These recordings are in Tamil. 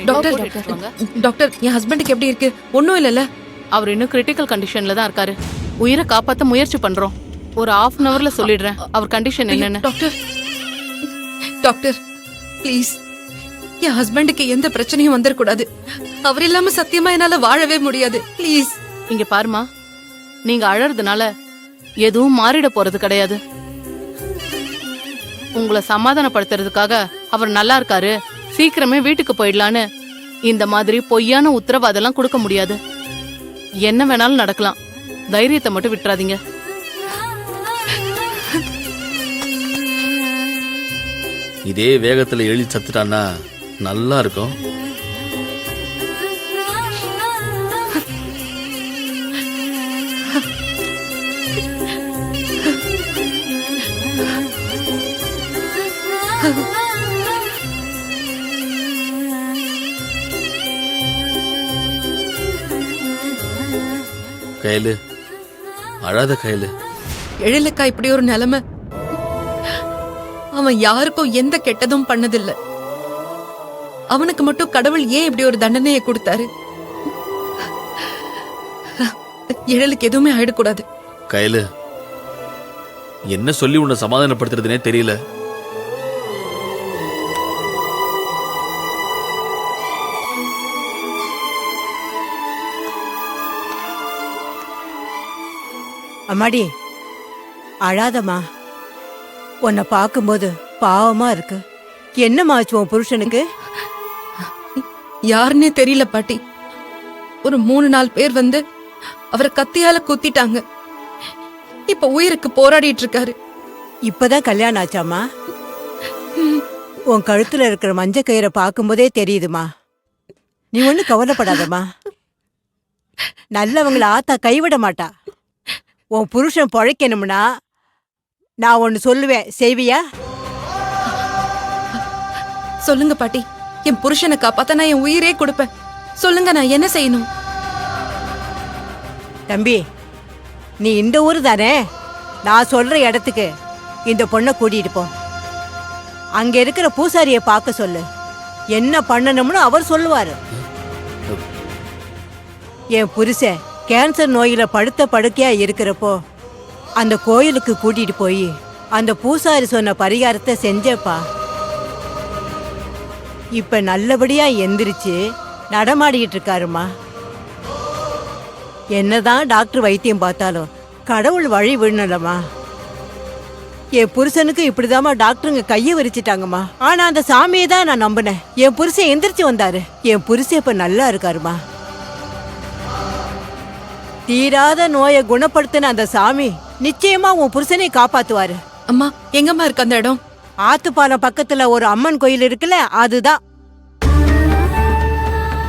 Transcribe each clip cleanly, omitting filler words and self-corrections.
டாக்டர் டாக்டர் என் ஹஸ்பண்டுக்கு எப்படி இருக்கு? ஒன்னும் இல்லல்ல? அவர் இன்னும் கிரிட்டிக்கல் கண்டிஷன்ல தான் இருக்காரு. உயிரை காப்பாத்த முயற்சி பண்றோம். ஒரு 1/2 hourல சொல்லிடுறேன் அவர் கண்டிஷன் என்னன்னு. டாக்டர் டாக்டர் ப்ளீஸ், என் ஹஸ்பண்டுக்கு எந்த பிரச்சனையும் வந்துடக்கூடாது. அவர் இல்லாம சத்தியமா என்னால வாழவே முடியாது. ப்ளீஸ். இங்க பாருமா, நீங்க அழறதுனால எதுவும் மாறிட போறது கிடையாது. உங்களை சமாதானப்படுத்துறதுக்காக அவர் நல்லா இருக்காரு, சீக்கிரமே வீட்டுக்கு போயிடலான்னு இந்த மாதிரி பொய்யான உத்தரவாதெல்லாம் கொடுக்க முடியாது. என்ன வேணாலும் நடக்கலாம். தைரியத்தை மட்டும் விட்டுறாதீங்க. இதே வேகத்துல எலி சத்துட்டான்னா நல்லா இருக்கும். கையில அழாத கையில. எழிலுக்கா இப்படி ஒரு நிலைமை? அவன் யாருக்கும் எந்த கெட்டதும் பண்ணதில்ல. அவனுக்கு மட்டும் கடவுள் ஏன் இப்படி ஒரு தண்டனையை கொடுத்தாரு? எழிலுக்கு எதுவுமே ஆயிடக்கூடாது. கையில என்ன சொல்லி உன்னை சமாதானப்படுத்துறதுனே தெரியல. அம்மாடி அழாதம்மா, உன்னை பார்க்கும்போது பாவமா இருக்கு. என்னம்மா ஆச்சு உன் புருஷனுக்கு? யாருன்னே தெரியல பாட்டி. ஒரு 3-4 பேர் வந்து அவரை கத்தியால குத்திட்டாங்க. இப்ப உயிருக்கு போராடிட்டு இருக்காரு. இப்பதான் கல்யாணம் ஆச்சாமா? உன் கழுத்துல இருக்கிற மஞ்ச கயிறை பார்க்கும்போதே தெரியுதுமா. நீ ஒண்ணு கவலைப்படாதம்மா. நல்லவங்களை ஆத்தா கைவிட மாட்டா. உன் புருஷன் பொழைக்கணும்னா நான் ஒன்னு சொல்லுவேன், செய்வியா? சொல்லுங்க பாட்டி. என் புருஷனை காப்பாத்த நான் என் உயிரே கொடுப்பேன். சொல்லுங்க, நான் என்ன செய்யணும்? தம்பி, நீ இந்த ஊரு தானே? நான் சொல்ற இடத்துக்கு இந்த பொண்ணை கூட்டிட்டு போ. அங்க இருக்கிற பூசாரிய பார்க்க சொல்லு. என்ன பண்ணணும்னு அவர் சொல்லுவாரு. என் புருஷன் கேன்சர் நோயில படுத்த படுக்கையா இருக்கிறப்போ அந்த கோயிலுக்கு கூட்டிட்டு போய் அந்த பூசாரி சொன்ன பரிகாரத்தை செஞ்சப்பா. இப்ப நல்லபடியா எந்திரிச்சு நடமாடிட்டு இருக்காருமா. என்னதான் டாக்டர் வைத்தியம் பார்த்தாலும் கடவுள் வழி விடணும்மா. என் புருஷனுக்கு இப்படிதாம்மா டாக்டருங்க கையை விரிச்சிட்டாங்கம்மா. ஆனா அந்த சாமியை தான் நான் நம்பினேன். என் புருஷன் எந்திரிச்சு வந்தாரு. என் புருஷன் இப்ப நல்லா இருக்காருமா. தீராத நோயை குணப்படுத்தின அந்த சாமி நிச்சயமா உன் புருஷனை காப்பாத்துவாரு. அம்மா, எங்கம்மா இருக்கு அந்த இடம்? ஆத்துப்பாலம் பக்கத்துல ஒரு அம்மன் கோயில் இருக்குல்ல, அதுதான்.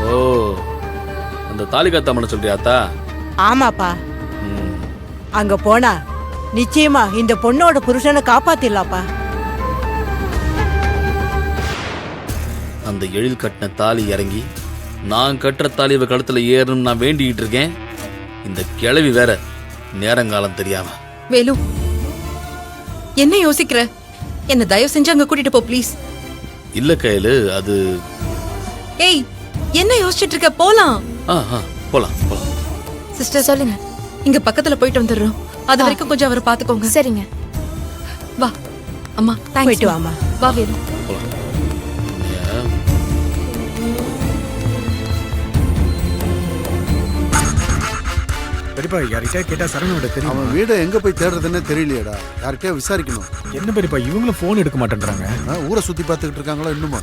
ஓ, அந்த தாலிகாத்தம்மனை சொல்றியாத்தா? ஆமாப்பா. அங்க போனா நிச்சயமா இந்த பொண்ணோட புருஷனை காப்பாத்திடலாப்பா. அந்த எழில் கட்டின தாலி இறங்கி நான் கட்டுற தாலி இவ கழுத்துல ஏறணும்னு நான் வேண்டிக்கிட்டு இருக்கேன். இந்த கிழவி வேற நேரங்காலம் தெரியாம. வேலு, என்ன யோசிக்கிற? என்ன தயவு செஞ்சு அங்க கூட்டிட்டு போ ப்ளீஸ். இல்ல கையில, அது... ஏய், என்ன யோசிச்சுட்டு இருக்க? போலாம். போலாம் போலாம். சிஸ்டர் சொல்லுங்க. இங்க பக்கத்துல போயிட்டு வந்துடுறோம். அது வரைக்கும் கொஞ்சம் அவரை பாத்துக்கோங்க. சரிங்க. வா அம்மா. போயிட்டு வாமா. வா வேலு. பெரியப்பா, யார்கிட்ட கேட்டா சரவணோட தெரியும். அவன் வீடை எங்க போய் தேடுறதுன்னு தெரியலையேடா. யார்கிட்டயா விசாரிக்கணும். என்ன பெரியப்பா, இவங்களும் போன் எடுக்க மாட்டேன்றாங்க. ஊரை சுத்தி பார்த்துக்கிட்டு இருக்காங்களா இன்னுமா?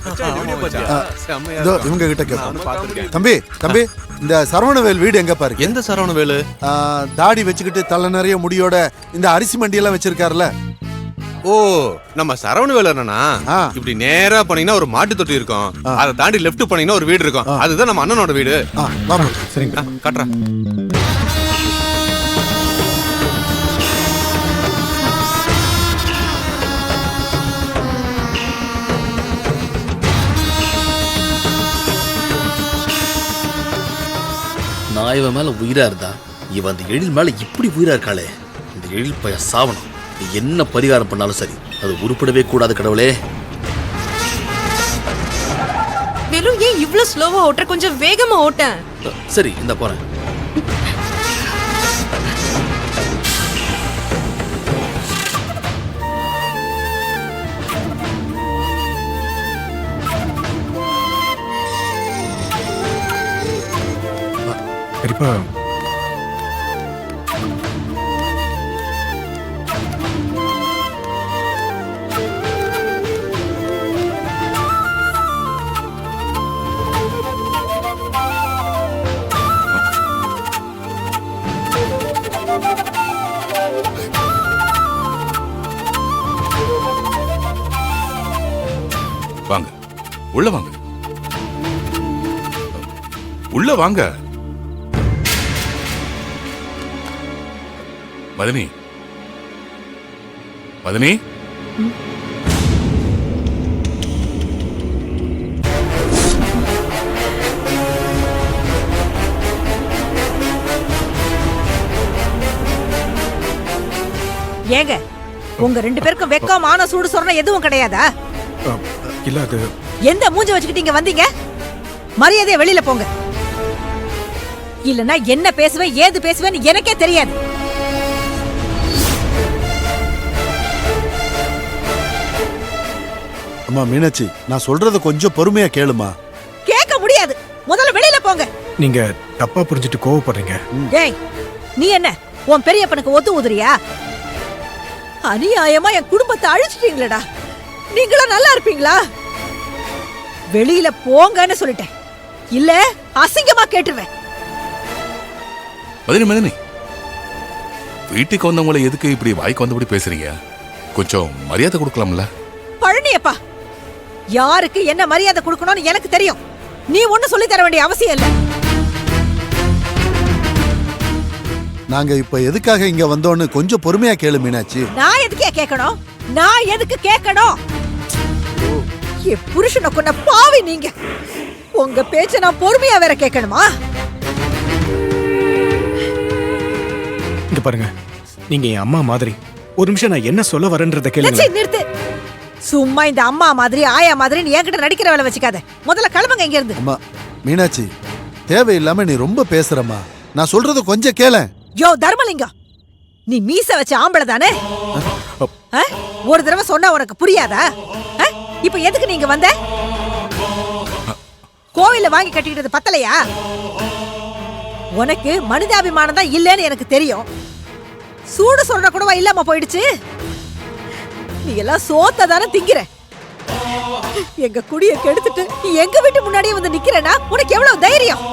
இவங்க கிட்ட கேட்போம். தம்பி தம்பி, இந்த சரவணவேல் வீடு எங்க பாரு? எந்த சரவணவேலு? தாடி வச்சுக்கிட்டு தலை நிறைய முடியோட இந்த அரிசி மண்டி எல்லாம் வச்சிருக்காருல. ஓ, நம்ம சரவணவேலு அண்ணனா? இப்படி நேரா போனீங்கன்னா ஒரு மாட்டு தொட்டி இருக்கும். அதை தாண்டி லெஃப்ட் போனீங்கன்னா ஒரு வீடு இருக்கும். அதுதான் நம்ம அண்ணனோட வீடு. சரிங்க, காட்டுறேன். நான் இவன் மேல உயிரா இருந்தா இவன் அந்த எழில் மேல இப்படி உயிரா இருக்காளே. இந்த எழில் பைய சாவணும். என்ன பரிகாரம் பண்ணாலும் சரி, அது உருப்படவே கூடாது கடவுளே. வேலு ஏன் இவ்ளோ ஸ்லோவா ஓட்டுற? கொஞ்சம் வேகமா ஓட்டேன். சரி இந்த போறேன். பெரியப்பா வாங்க, உள்ள வாங்க, உள்ள வாங்க. மதனி, மதனி, ஏங்க உங்க 2 பேருக்கும் வெக்கம் மான சூடு சொரணை எதுவும் கிடையாதா? இல்ல அது எந்த மூஞ்ச வச்சுக்கிட்டு இங்க வந்தீங்க? மரியாதையா வெளியில போங்க. இல்லனா என்ன பேசுவேன் ஏது பேசுவேன்னு எனக்கே தெரியாது. அம்மா மீனாட்சி, நான் சொல்றத கொஞ்சம் பொறுமையா கேளுமா. கேட்க முடியாது. முதல்ல வெளியில போங்க. நீங்க தப்பா புரிஞ்சுட்டு கோவப்படுறீங்க. ஏய், நீ என்ன உன் பெரியப்பனுக்கு ஒத்து ஊதுறியா? அநியாயமா என் குடும்பத்தை அழிச்சிட்டீங்களடா. நீங்களும் நல்லா இருப்பீங்களா? வெளியில போங்கன்னு சொல்லிட்டேன். இல்ல அசிங்கமா கேட்டுருவேன். மதனி, மதனி, வீட்டுக்கு வந்தவங்களை எதுக்கு இப்படி வாய்க்கு வந்தபடி பேசுறீங்க? கொஞ்சம் மரியாதை கொடுக்கலாம்ல? பழனியப்பா, யாருக்கு என்ன மரியாதை கொடுக்கணும்னு எனக்கு தெரியும். நீ ஒண்ணு சொல்லி தர வேண்டிய அவசியம் இல்ல. நாங்க இப்ப எதுக்காக இங்க வந்தோன்னு கொஞ்சம் பொறுமையா கேளு மீனாட்சி. நான் எதுக்கே கேட்கணும்? நான் எதுக்கு கேட்கணும்? என் புருஷனை கொண்ட பாவி நீங்க. உங்க பேச்ச நான் பொறுமையா வேற கேட்கணுமா? இங்க பாருங்க, நீங்க என் அம்மா மாதிரி. ஒரு நிமிஷம் நான் என்ன சொல்ல வரேன்றத கேளுங்க. சீ, நிறுத்து. சும்மா இந்த அம்மா மாதிரி ஆயா மாதிரி என்கிட்ட நடிக்கிற வேலை வச்சுக்காத. முதல்ல கிளம்புங்க இங்க இருந்து. அம்மா மீனாட்சி, தேவையில்லாம நீ ரொம்ப பேசுறம்மா. நான் சொல்றத கொஞ்சம் கேளேன். யோ தர்மலிங்கம், நீ மீச வச்ச ஆம்பளை தானே? ஒரு தடவை சொன்னா உனக்கு புரியாதா? இப்ப எதுக்கு நீங்க வந்த? கோவில வாங்கி கட்டிக்கிட்டது பத்தலையா? உனக்கு மனிதாபிமானம் தான் இல்லைன்னு எனக்கு தெரியும். சூடு சொல்ற கூடவா இல்லாம போயிடுச்சு? நீ எல்லாம் சோத்த தானே திங்கிற. எங்க குடிய கெடுத்துட்டு நீ எங்க வீட்டு முன்னாடியே வந்து நிக்கிறேன்னா உனக்கு எவ்வளவு தைரியம்?